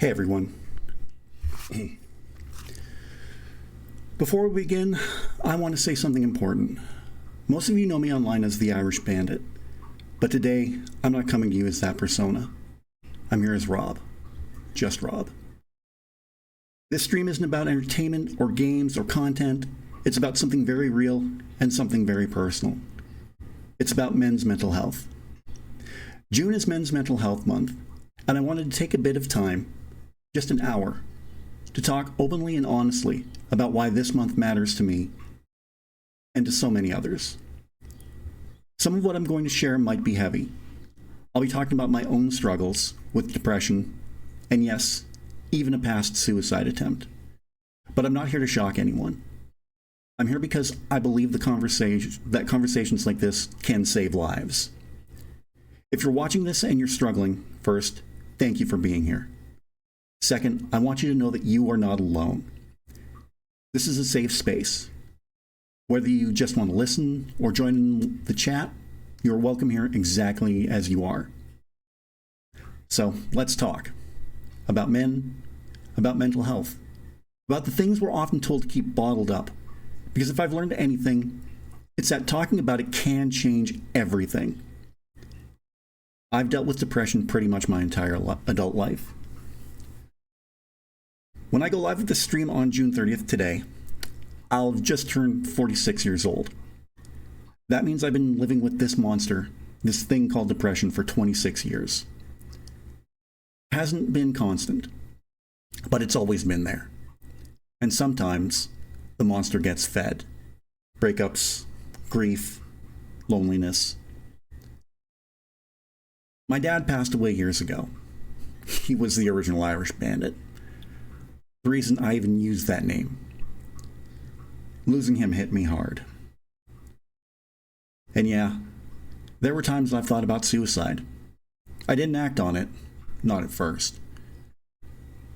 Hey everyone. Before we begin, I want to say something important. Most of you know me online as the Irish Bandit, but today I'm not coming to you as that persona. I'm here as Rob. Just Rob. This stream isn't about entertainment or games or content. It's about something very real and something very personal. It's about men's mental health. June is Men's Mental Health Month, and I wanted to take a bit of time, just an hour, to talk openly and honestly about why this month matters to me and to so many others. Some of what I'm going to share might be heavy. I'll be talking about my own struggles with depression, and yes, even a past suicide attempt. But I'm not here to shock anyone. I'm here because I believe that conversations like this can save lives. If you're watching this and you're struggling, first, thank you for being here. Second, I want you to know that you are not alone. This is a safe space. Whether you just want to listen or join in the chat, you're welcome here exactly as you are. So let's talk about men, about mental health, about the things we're often told to keep bottled up. Because if I've learned anything, it's that talking about it can change everything. I've dealt with depression pretty much my entire adult life. When I go live with the stream on June 30th today, I'll have just turned 46 years old. That means I've been living with this monster, this thing called depression, for 26 years. It hasn't been constant, but it's always been there. And sometimes the monster gets fed. Breakups, grief, loneliness. My dad passed away years ago. He was the original Irish Bandit. The reason I even used that name. Losing him hit me hard. And yeah, there were times I've thought about suicide. I didn't act on it, not at first.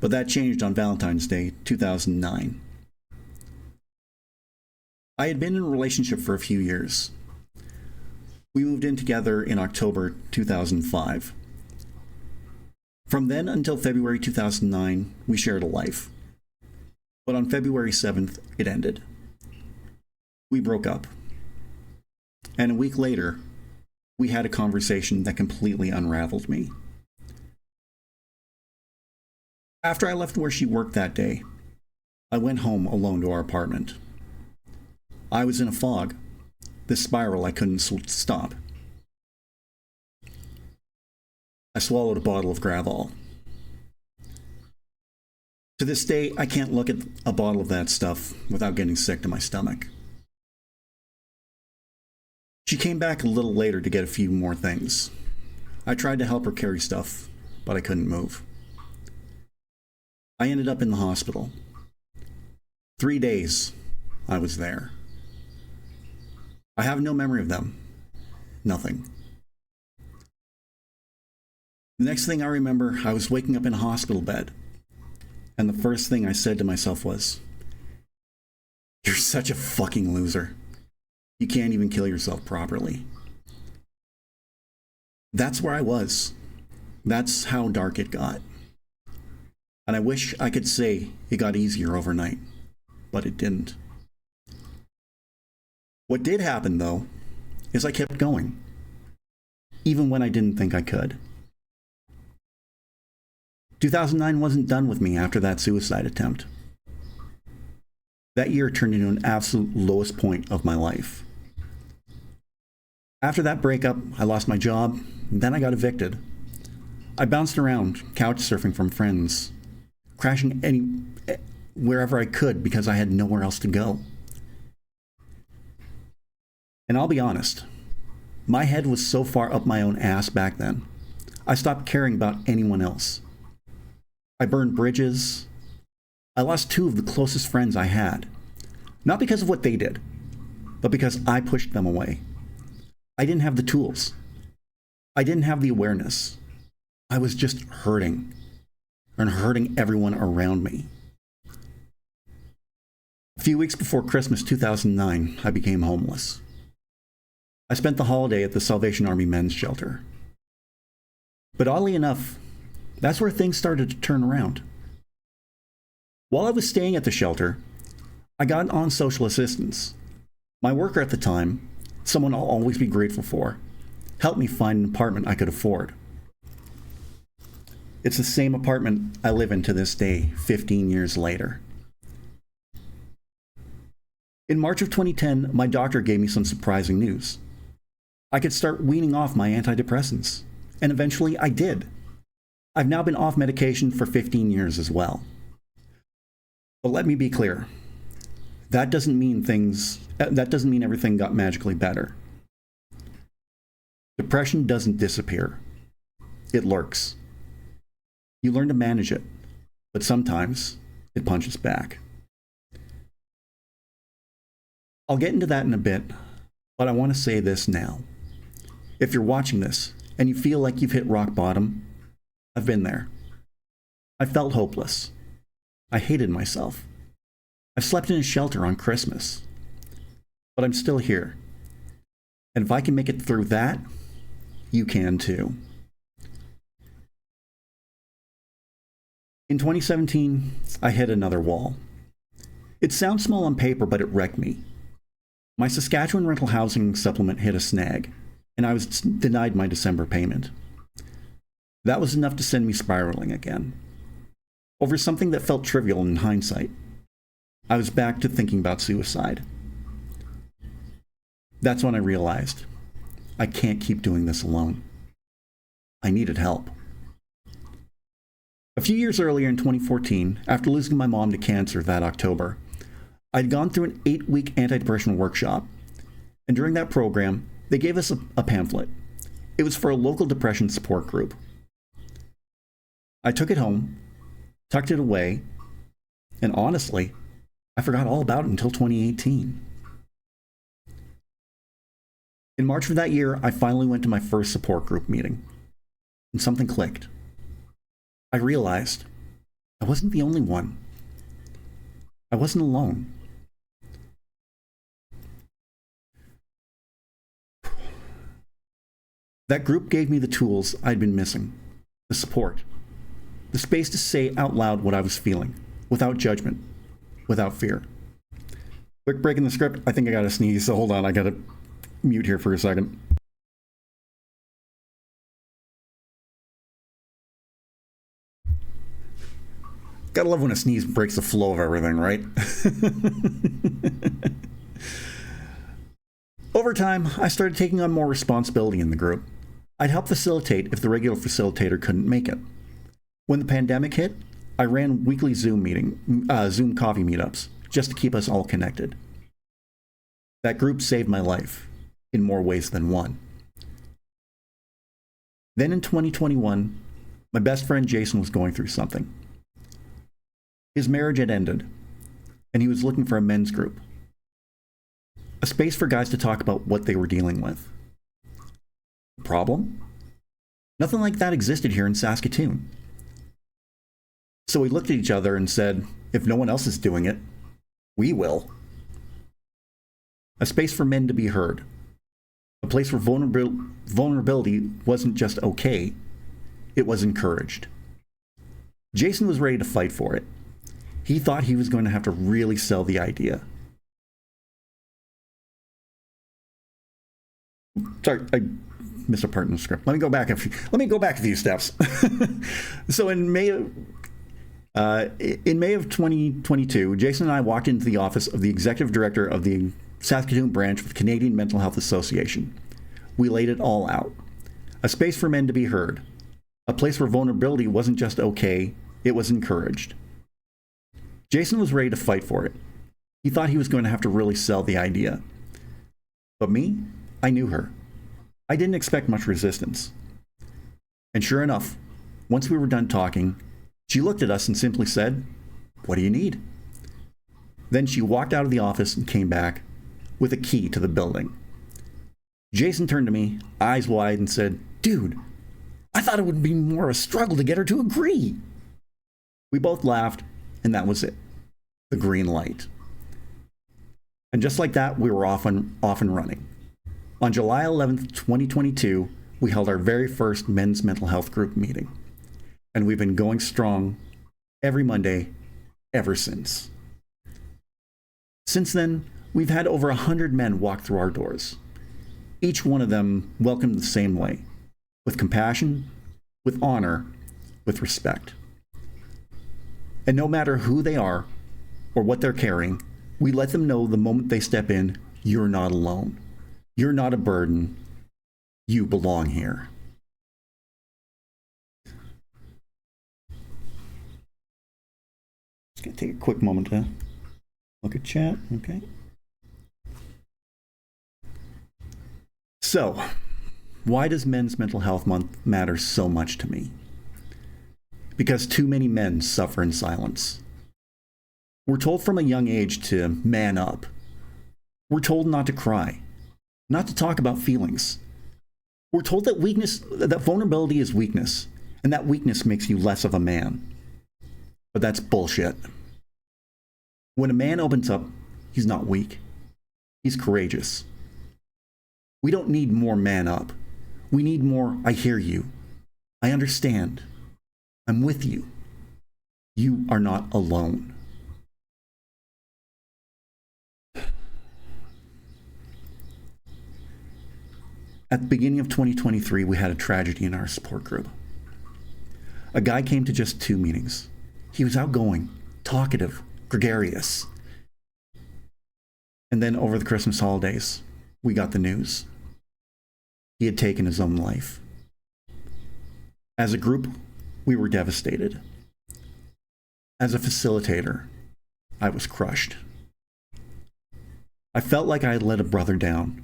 But that changed on Valentine's Day, 2009. I had been in a relationship for a few years. We moved in together in October 2005. From then until February 2009, we shared a life. But on February 7th, it ended. We broke up. And a week later, we had a conversation that completely unraveled me. After I left where she worked that day, I went home alone to our apartment. I was in a fog, this spiral I couldn't stop. I swallowed a bottle of Gravol. To this day, I can't look at a bottle of that stuff without getting sick to my stomach. She came back a little later to get a few more things. I tried to help her carry stuff, but I couldn't move. I ended up in the hospital. 3 days, I was there. I have no memory of them. Nothing. The next thing I remember, I was waking up in a hospital bed. And the first thing I said to myself was, "You're such a fucking loser. You can't even kill yourself properly." That's where I was. That's how dark it got. And I wish I could say it got easier overnight, but it didn't. What did happen, though, is I kept going, even when I didn't think I could. 2009 wasn't done with me after that suicide attempt. That year turned into an absolute lowest point of my life. After that breakup, I lost my job, and then I got evicted. I bounced around, couch surfing from friends, crashing wherever I could because I had nowhere else to go. And I'll be honest, my head was so far up my own ass back then, I stopped caring about anyone else. I burned bridges. I lost 2 of the closest friends I had. Not because of what they did, but because I pushed them away. I didn't have the tools. I didn't have the awareness. I was just hurting, and hurting everyone around me. A few weeks before Christmas 2009, I became homeless. I spent the holiday at the Salvation Army men's shelter. But oddly enough, That's where things started to turn around. While I was staying at the shelter, I got on social assistance. My worker at the time, someone I'll always be grateful for, helped me find an apartment I could afford. It's the same apartment I live in to this day, 15 years later. In March of 2010, my doctor gave me some surprising news. I could start weaning off my antidepressants, and eventually I did. I've now been off medication for 15 years as well. But let me be clear. That doesn't mean everything got magically better. Depression doesn't disappear. It lurks. You learn to manage it, but sometimes it punches back. I'll get into that in a bit, but I want to say this now. If you're watching this and you feel like you've hit rock bottom, I've been there. I felt hopeless. I hated myself. I've slept in a shelter on Christmas. But I'm still here. And if I can make it through that, you can too. In 2017, I hit another wall. It sounds small on paper, but it wrecked me. My Saskatchewan rental housing supplement hit a snag, and I was denied my December payment. That was enough to send me spiraling again. Over something that felt trivial in hindsight, I was back to thinking about suicide. That's when I realized I can't keep doing this alone. I needed help. A few years earlier in 2014, after losing my mom to cancer that October, I'd gone through an 8-week antidepressant workshop, and during that program, they gave us a pamphlet. It was for a local depression support group. I took it home, tucked it away, and honestly, I forgot all about it until 2018. In March of that year, I finally went to my first support group meeting, and something clicked. I realized I wasn't the only one. I wasn't alone. That group gave me the tools I'd been missing, the support, the space to say out loud what I was feeling, without judgment, without fear. Quick break in the script. I think I gotta sneeze, so hold on, I gotta mute here for a second. Gotta love when a sneeze breaks the flow of everything, right? Over time, I started taking on more responsibility in the group. I'd help facilitate if the regular facilitator couldn't make it. When the pandemic hit, I ran weekly Zoom coffee meetups, just to keep us all connected. That group saved my life, in more ways than one. Then in 2021, my best friend Jason was going through something. His marriage had ended, and he was looking for a men's group. A space for guys to talk about what they were dealing with. Problem? Nothing like that existed here in Saskatoon. So we looked at each other and said, if no one else is doing it, we will. A space for men to be heard. A place where vulnerability wasn't just okay, it was encouraged. Jason was ready to fight for it. He thought he was going to have to really sell the idea. Sorry, I missed a part in the script. Let me go back a few steps. So in May of 2022, Jason and I walked into the office of the executive director of the Saskatoon branch of the Canadian Mental Health Association. We laid it all out. A space for men to be heard. A place where vulnerability wasn't just okay, it was encouraged. Jason was ready to fight for it. He thought he was going to have to really sell the idea. But me, I knew her. I didn't expect much resistance. And sure enough, once we were done talking, she looked at us and simply said, "What do you need?" Then she walked out of the office and came back with a key to the building. Jason turned to me, eyes wide, and said, "Dude, I thought it would be more a struggle to get her to agree." We both laughed, and that was it. The green light. And just like that, we were off and running. On July 11th, 2022, we held our very first men's mental health group meeting. and we've been going strong every Monday ever since. Since then, we've had over 100 men walk through our doors. Each one of them welcomed the same way, with compassion, with honor, with respect. And no matter who they are or what they're carrying, we let them know the moment they step in, you're not alone. You're not a burden. You belong here. Just gonna take a quick moment to look at chat. Okay. So, why does Men's Mental Health Month matter so much to me? Because too many men suffer in silence. We're told from a young age to man up. We're told not to cry, not to talk about feelings. We're told that vulnerability is weakness, and that weakness makes you less of a man. But that's bullshit. When a man opens up, he's not weak. He's courageous. We don't need more man up. We need more, I hear you. I understand. I'm with you. You are not alone. At the beginning of 2023, we had a tragedy in our support group. A guy came to just 2 meetings. He was outgoing, talkative, gregarious. And then over the Christmas holidays, we got the news. He had taken his own life. As a group, we were devastated. As a facilitator, I was crushed. I felt like I had let a brother down.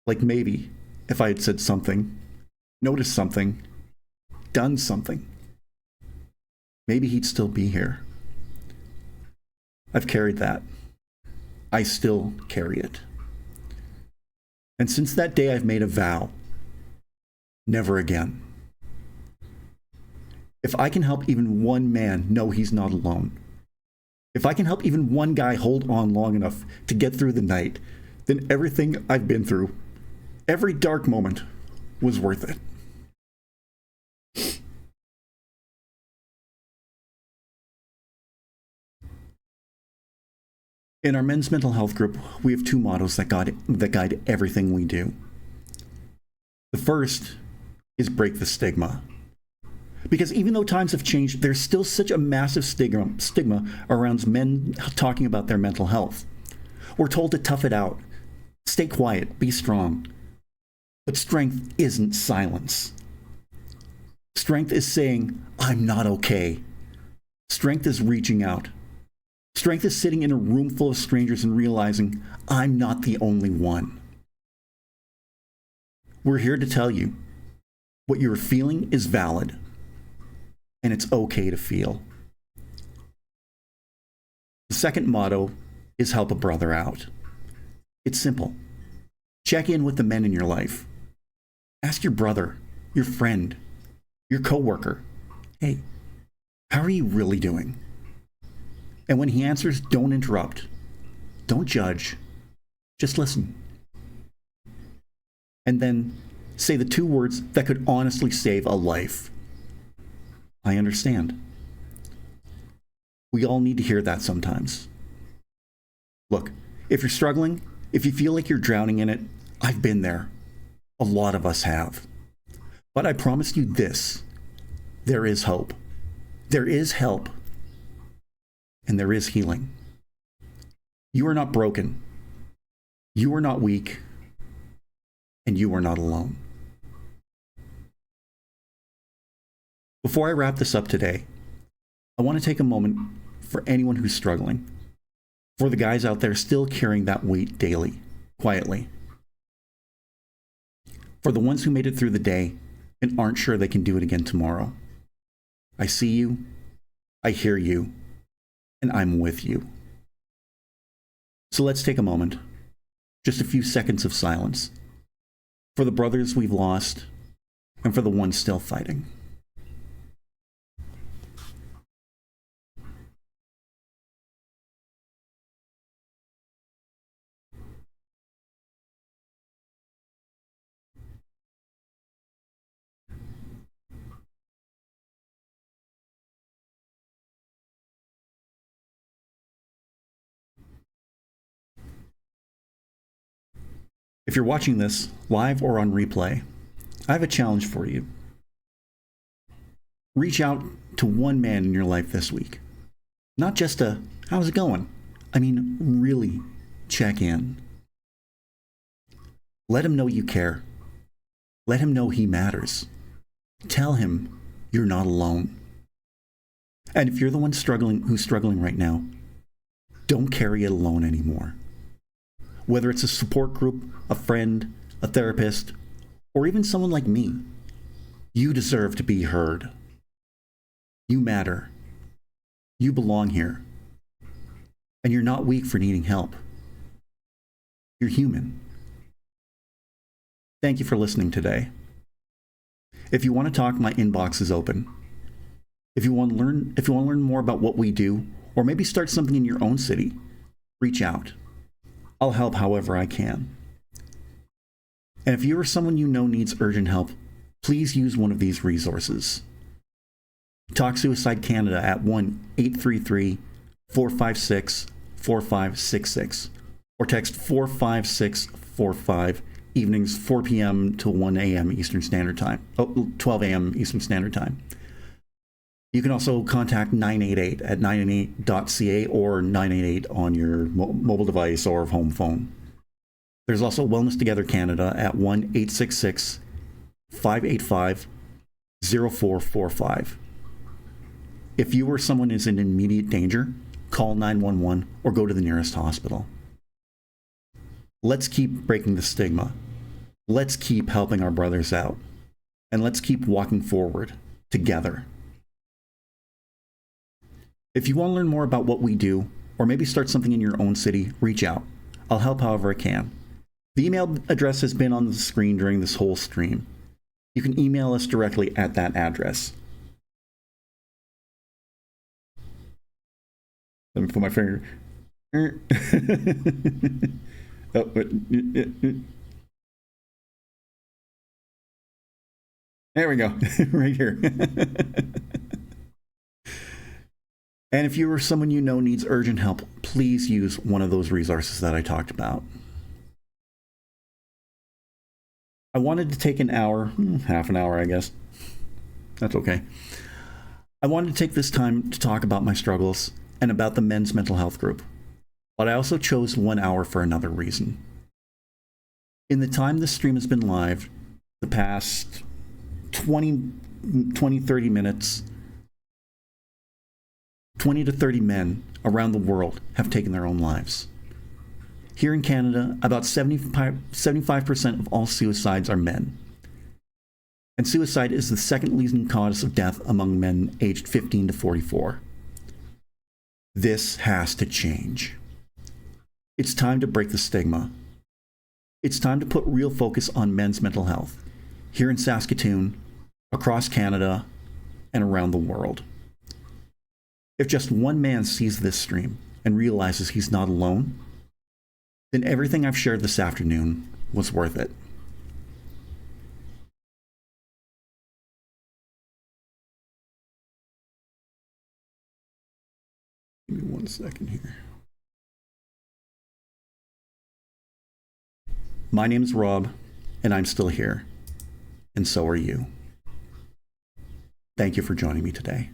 Like maybe if I had said something, noticed something, done something, maybe he'd still be here. I've carried that. I still carry it. And since that day, I've made a vow. Never again. If I can help even one man know he's not alone, if I can help even one guy hold on long enough to get through the night, then everything I've been through, every dark moment, was worth it. In our men's mental health group, we have 2 mottos that guide everything we do. The first is break the stigma. Because even though times have changed, there's still such a massive stigma around men talking about their mental health. We're told to tough it out, stay quiet, be strong. But strength isn't silence. Strength is saying, I'm not okay. Strength is reaching out. Strength is sitting in a room full of strangers and realizing, I'm not the only one. We're here to tell you, what you're feeling is valid, and it's okay to feel. The second motto is help a brother out. It's simple. Check in with the men in your life. Ask your brother, your friend, your coworker, hey, how are you really doing? And when he answers, don't interrupt. Don't judge. Just listen. And then say the 2 words that could honestly save a life. I understand. We all need to hear that sometimes. Look, if you're struggling, if you feel like you're drowning in it, I've been there. A lot of us have. But I promise you this, there is hope. There is help. And there is healing. You are not broken. You are not weak. And you are not alone. Before I wrap this up today, I want to take a moment for anyone who's struggling. For the guys out there still carrying that weight daily, quietly. For the ones who made it through the day and aren't sure they can do it again tomorrow. I see you. I hear you. And I'm with you. So let's take a moment, just a few seconds of silence, for the brothers we've lost and for the ones still fighting. If you're watching this live or on replay, I have a challenge for you. Reach out to one man in your life this week. Not just a, how's it going? I mean, really check in. Let him know you care. Let him know he matters. Tell him you're not alone. And if you're the one who's struggling right now, don't carry it alone anymore. Whether it's a support group, a friend, a therapist, or even someone like me, you deserve to be heard. You matter. You belong here. And you're not weak for needing help. You're human. Thank you for listening today. If you want to talk, my inbox is open. If you want to learn more about what we do, or maybe start something in your own city, reach out. I'll help however I can. And if you or someone you know needs urgent help, please use one of these resources. Talk Suicide Canada at 1-833-456-4566 or text 45645 evenings 4 p.m. to 1 a.m. Eastern Standard Time. 12 a.m. Eastern Standard Time. You can also contact 988 at 988.ca or 988 on your mobile device or home phone. There's also Wellness Together Canada at 1-866-585-0445. If you or someone is in immediate danger, call 911 or go to the nearest hospital. Let's keep breaking the stigma. Let's keep helping our brothers out. And let's keep walking forward together. If you want to learn more about what we do, or maybe start something in your own city, reach out. I'll help however I can. The email address has been on the screen during this whole stream. You can email us directly at that address. Let me put my finger. There we go, right here. And if you or someone you know needs urgent help, please use one of those resources that I talked about. I wanted to take an hour, half an hour, I guess. That's okay. I wanted to take this time to talk about my struggles and about the men's mental health group. But I also chose 1 hour for another reason. In the time this stream has been live, the past 20, 30 minutes, 20 to 30 men around the world have taken their own lives. Here in Canada, about 75% of all suicides are men. And suicide is the second leading cause of death among men aged 15 to 44. This has to change. It's time to break the stigma. It's time to put real focus on men's mental health, here in Saskatoon, across Canada, and around the world. If just one man sees this stream and realizes he's not alone, then everything I've shared this afternoon was worth it. Give me 1 second here. My name's Rob, and I'm still here, and so are you. Thank you for joining me today.